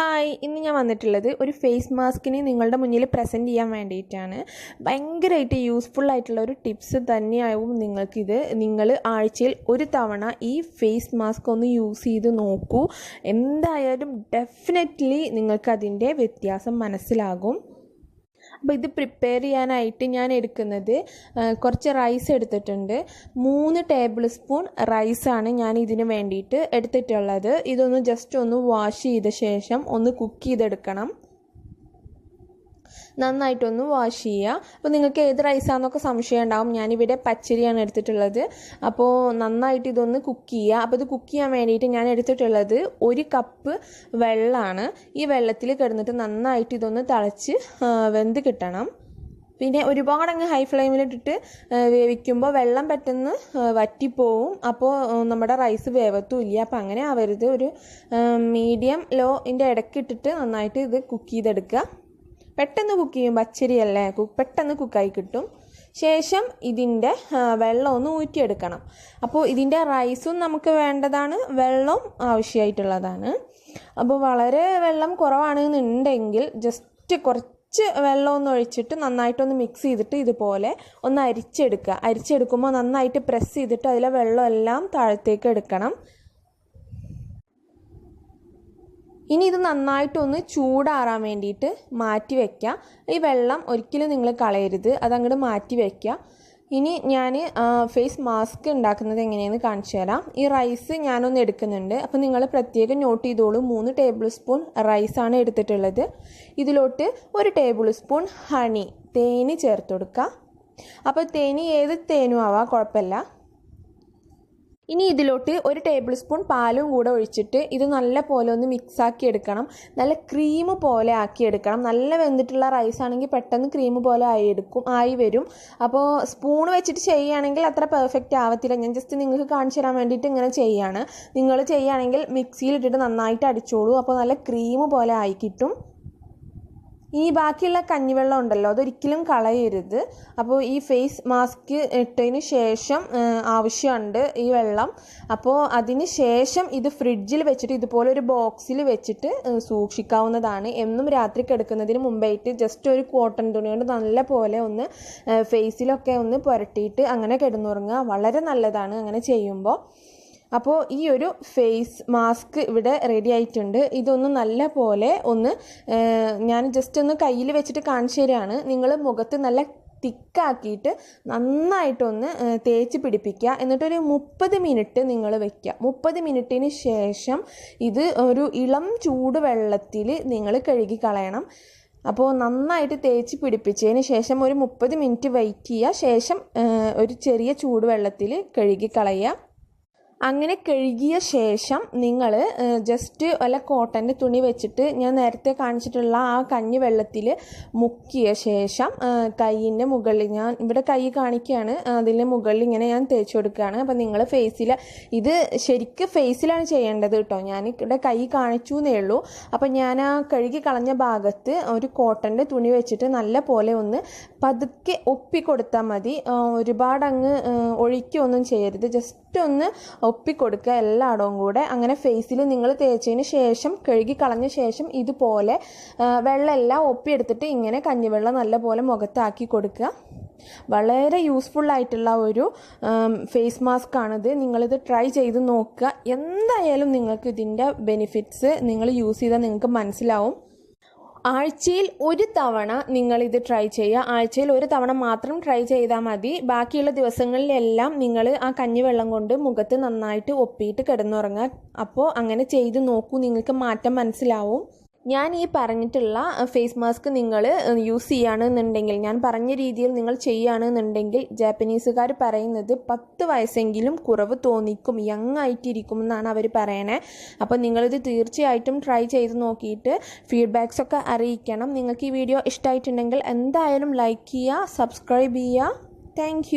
Hi, ഇന്ന് ഞാൻ വന്നിട്ടുള്ളത് ഒരു ഫേസ് മാസ്കിനെ നിങ്ങളുടെ മുന്നിൽ പ്രസൻറ്റ് ചെയ്യാൻ വേണ്ടിയിട്ടാണ്. ഭയങ്കരമായിട്ട് യൂസ്ഫുൾ ആയിട്ടുള്ള ഒരു ടിപ്സ് തന്നെയാവും നിങ്ങൾക്കിത്. നിങ്ങൾ ആഴ്ചയിൽ ഒരു തവണ ഈ ഫേസ് മാസ്ക് ഒന്ന് യൂസ് ചെയ്ത് നോക്കൂ. എന്തായാലും ഡെഫിനറ്റ്ലി നിങ്ങൾക്കതിൻ്റെ വ്യത്യാസം മനസ്സിലാകും. അപ്പോൾ ഇത് പ്രിപ്പയർ ചെയ്യാനായിട്ട് ഞാൻ എടുക്കുന്നത് കുറച്ച് റൈസ് എടുത്തിട്ടുണ്ട്. 3 ടേബിൾ സ്പൂൺ റൈസാണ് ഞാൻ ഇതിന് വേണ്ടിയിട്ട് എടുത്തിട്ടുള്ളത്. ഇതൊന്ന് ജസ്റ്റ് ഒന്ന് വാഷ് ചെയ്ത ശേഷം ഒന്ന് കുക്ക് ചെയ്തെടുക്കണം. നന്നായിട്ടൊന്ന് വാഷ് ചെയ്യുക. അപ്പോൾ നിങ്ങൾക്ക് ഏത് റൈസാണെന്നൊക്കെ സംശയം ഉണ്ടാവും. ഞാനിവിടെ പച്ചരിയാണ് എടുത്തിട്ടുള്ളത്. അപ്പോൾ നന്നായിട്ട് ഇതൊന്ന് കുക്ക് ചെയ്യുക. അപ്പോൾ ഇത് കുക്ക് ചെയ്യാൻ വേണ്ടിയിട്ട് ഞാൻ എടുത്തിട്ടുള്ളത് 1 കപ്പ് വെള്ളമാണ്. ഈ വെള്ളത്തിൽ കിടന്നിട്ട് നന്നായിട്ട് ഇതൊന്ന് തിളച്ച് വെന്ത് കിട്ടണം. പിന്നെ ഒരുപാടങ്ങ് ഹൈ ഫ്ലെയിമിലിട്ടിട്ട് വേവിക്കുമ്പോൾ വെള്ളം പെട്ടെന്ന് വറ്റിപ്പോവും. അപ്പോൾ നമ്മുടെ റൈസ് വേവത്തുമില്ല. അപ്പോൾ അങ്ങനെ ആവരുത്. ഒരു മീഡിയം ലോൻ്റെ ഇടയ്ക്കിട്ടിട്ട് നന്നായിട്ട് ഇത് കുക്ക് ചെയ്തെടുക്കുക. പെട്ടെന്ന് കുക്ക് ചെയ്യും, പച്ചരിയല്ലേ, പെട്ടെന്ന് കുക്കായി കിട്ടും. ശേഷം ഇതിൻ്റെ വെള്ളം ഒന്ന് ഊറ്റിയെടുക്കണം. അപ്പോൾ ഇതിൻ്റെ റൈസും നമുക്ക് വേണ്ടതാണ്, വെള്ളം ആവശ്യമായിട്ടുള്ളതാണ്. അപ്പോൾ വളരെ വെള്ളം കുറവാണെന്നുണ്ടെങ്കിൽ ജസ്റ്റ് കുറച്ച് വെള്ളം ഒന്ന് ഒഴിച്ചിട്ട് നന്നായിട്ടൊന്ന് മിക്സ് ചെയ്തിട്ട് ഇതുപോലെ ഒന്ന് അരിച്ചെടുക്കുക. അരിച്ചെടുക്കുമ്പോൾ നന്നായിട്ട് പ്രസ് ചെയ്തിട്ട് അതിലെ വെള്ളം എല്ലാം താഴത്തേക്ക് എടുക്കണം. ഇനി ഇത് നന്നായിട്ടൊന്ന് ചൂടാറാൻ വേണ്ടിയിട്ട് മാറ്റി വയ്ക്കുക. ഈ വെള്ളം ഒരിക്കലും നിങ്ങൾ കളയരുത്, അതങ്ങോട്ട് മാറ്റി വയ്ക്കുക. ഇനി ഞാൻ ഫേസ് മാസ്ക് ഉണ്ടാക്കുന്നത് എങ്ങനെയെന്ന് കാണിച്ചു തരാം. ഈ റൈസ് ഞാനൊന്ന് എടുക്കുന്നുണ്ട്. അപ്പോൾ നിങ്ങൾ പ്രത്യേകം നോട്ട് ചെയ്തോളൂ. 3 ടേബിൾ സ്പൂൺ റൈസാണ് എടുത്തിട്ടുള്ളത്. ഇതിലോട്ട് 1 ടേബിൾ സ്പൂൺ ഹണി, തേന് ചേർത്ത് കൊടുക്കുക. അപ്പോൾ തേന് ഏത് തേനും ആവാം, കുഴപ്പമില്ല. ഇനി ഇതിലോട്ട് 1 ടേബിൾ സ്പൂൺ പാലും കൂടെ ഒഴിച്ചിട്ട് ഇത് നല്ല പോലെ ഒന്ന് മിക്സാക്കി എടുക്കണം. നല്ല ക്രീം പോലെ ആക്കിയെടുക്കണം. നല്ല വെന്തിട്ടുള്ള റൈസ് ആണെങ്കിൽ പെട്ടെന്ന് ക്രീം പോലെ ആയി വരും. അപ്പോൾ സ്പൂൺ വെച്ചിട്ട് ചെയ്യുകയാണെങ്കിൽ അത്ര പെർഫെക്റ്റ് ആവത്തില്ല. ഞാൻ ജസ്റ്റ് നിങ്ങൾക്ക് കാണിച്ചു തരാൻ വേണ്ടിയിട്ട് ഇങ്ങനെ ചെയ്യുകയാണ്. നിങ്ങൾ ചെയ്യുകയാണെങ്കിൽ മിക്സിയിലിട്ടിട്ട് നന്നായിട്ട് അടിച്ചോളൂ. അപ്പോൾ നല്ല ക്രീം പോലെ ആയി കിട്ടും. ഈ ബാക്കിയുള്ള കഞ്ഞിവെള്ളം ഉണ്ടല്ലോ, അതൊരിക്കലും കളയരുത്. അപ്പോൾ ഈ ഫേസ് മാസ്ക് ഇട്ടതിന് ശേഷം ആവശ്യമുണ്ട് ഈ വെള്ളം. അപ്പോൾ അതിന് ശേഷം ഇത് ഫ്രിഡ്ജിൽ വെച്ചിട്ട് ഇതുപോലെ ഒരു ബോക്സിൽ വെച്ചിട്ട് സൂക്ഷിക്കാവുന്നതാണ്. എന്നും രാത്രി കിടക്കുന്നതിന് മുമ്പായിട്ട് ജസ്റ്റ് ഒരു കോട്ടൺ തുണി കൊണ്ട് നല്ല പോലെ ഒന്ന് ഫേസിലൊക്കെ ഒന്ന് പുരട്ടിയിട്ട് അങ്ങനെ കിടന്നുറങ്ങുക. വളരെ നല്ലതാണ് അങ്ങനെ ചെയ്യുമ്പോൾ. അപ്പോൾ ഈ ഒരു ഫേസ് മാസ്ക് ഇവിടെ റെഡി ആയിട്ടുണ്ട്. ഇതൊന്ന് നല്ല പോലെ ഒന്ന് ഞാൻ ജസ്റ്റ് ഒന്ന് കയ്യിൽ വെച്ചിട്ട് കാണിച്ചു തരികയാണ്. നിങ്ങൾ മുഖത്ത് നല്ല തിക്കാക്കിയിട്ട് നന്നായിട്ടൊന്ന് തേച്ച് പിടിപ്പിക്കുക. എന്നിട്ടൊരു 30 മിനിറ്റ് നിങ്ങൾ വയ്ക്കുക. 30 മിനിറ്റിന് ശേഷം ഇത് ഒരു ഇളം ചൂട് വെള്ളത്തിൽ നിങ്ങൾ കഴുകി കളയണം. അപ്പോൾ നന്നായിട്ട് തേച്ച് പിടിപ്പിച്ചതിന് ശേഷം ഒരു 30 മിനിറ്റ് വെയിറ്റ് ചെയ്യുക. ശേഷം ഒരു ചെറിയ ചൂടുവെള്ളത്തിൽ കഴുകി കളയുക. അങ്ങനെ കഴുകിയ ശേഷം നിങ്ങൾ ജസ്റ്റ് വല്ല കോട്ടൻ്റെ തുണി വെച്ചിട്ട് ഞാൻ നേരത്തെ കാണിച്ചിട്ടുള്ള ആ കഞ്ഞി വെള്ളത്തിൽ മുക്കിയ ശേഷം കൈയിൻ്റെ മുകളിൽ, ഞാൻ ഇവിടെ കൈ കാണിക്കുകയാണ്, അതിൻ്റെ മുകളിൽ ഇങ്ങനെ ഞാൻ തേച്ച് കൊടുക്കുകയാണ്. അപ്പോൾ നിങ്ങൾ ഫേസിൽ, ഇത് ശരിക്കും ഫേസിലാണ് ചെയ്യേണ്ടത് കേട്ടോ. ഞാൻ ഇവിടെ കൈ കാണിച്ചു എന്നേ ഉള്ളൂ. അപ്പോൾ ഞാൻ ആ കഴുകി കളഞ്ഞ ഭാഗത്ത് ഒരു കോട്ടൻ്റെ തുണി വെച്ചിട്ട് നല്ല പോലെ ഒന്ന് പതുക്കെ ഒപ്പിക്കൊടുത്താൽ മതി. ഒരുപാട് അങ്ങ് ഒഴിക്കുകയൊന്നും ചെയ്യരുത്. ജസ്റ്റ് ഒന്ന് ഒപ്പിക്കൊടുക്കുക എല്ലായിടവും കൂടെ. അങ്ങനെ ഫേസിൽ നിങ്ങൾ തേച്ചതിന് ശേഷം കഴുകി കളഞ്ഞ ശേഷം ഇതുപോലെ വെള്ളമെല്ലാം ഒപ്പിയെടുത്തിട്ട് ഇങ്ങനെ കഞ്ഞിവെള്ളം നല്ല പോലെ മുഖത്താക്കി കൊടുക്കുക. വളരെ യൂസ്ഫുൾ ആയിട്ടുള്ള ഒരു ഫേസ് മാസ്ക് ആണിത്. നിങ്ങളിത് ട്രൈ ചെയ്ത് നോക്കുക. എന്തായാലും നിങ്ങൾക്ക് ഇതിൻ്റെ ബെനിഫിറ്റ്സ് നിങ്ങൾ യൂസ് ചെയ്താൽ നിങ്ങൾക്ക് മനസ്സിലാവും. ആഴ്ചയിൽ ഒരു തവണ നിങ്ങളിത് ട്രൈ ചെയ്യുക. ആഴ്ചയിൽ ഒരു തവണ മാത്രം ട്രൈ ചെയ്താൽ മതി. ബാക്കിയുള്ള ദിവസങ്ങളിലെല്ലാം നിങ്ങൾ ആ കഞ്ഞിവെള്ളം കൊണ്ട് മുഖത്ത് നന്നായിട്ട് ഒപ്പിയിട്ട് കിടന്നുറങ്ങുക. അപ്പോൾ അങ്ങനെ ചെയ്ത് നോക്കൂ, നിങ്ങൾക്ക് മാറ്റം മനസ്സിലാവും. ഞാൻ ഈ പറഞ്ഞിട്ടുള്ള ഫേസ് മാസ്ക് നിങ്ങൾ യൂസ് ചെയ്യുകയാണെന്നുണ്ടെങ്കിൽ, ഞാൻ പറഞ്ഞ രീതിയിൽ നിങ്ങൾ ചെയ്യുകയാണെന്നുണ്ടെങ്കിൽ ജാപ്പനീസുകാർ പറയുന്നത് 10 വയസ്സെങ്കിലും കുറവ് തോന്നിക്കും, യങ് ആയിട്ടിരിക്കും എന്നാണ് അവർ പറയണേ. അപ്പോൾ നിങ്ങളിത് തീർച്ചയായിട്ടും ട്രൈ ചെയ്ത് നോക്കിയിട്ട് ഫീഡ്ബാക്സൊക്കെ അറിയിക്കണം. നിങ്ങൾക്ക് ഈ വീഡിയോ ഇഷ്ടമായിട്ടുണ്ടെങ്കിൽ എന്തായാലും ലൈക്ക് ചെയ്യുക, സബ്സ്ക്രൈബ് ചെയ്യുക. താങ്ക്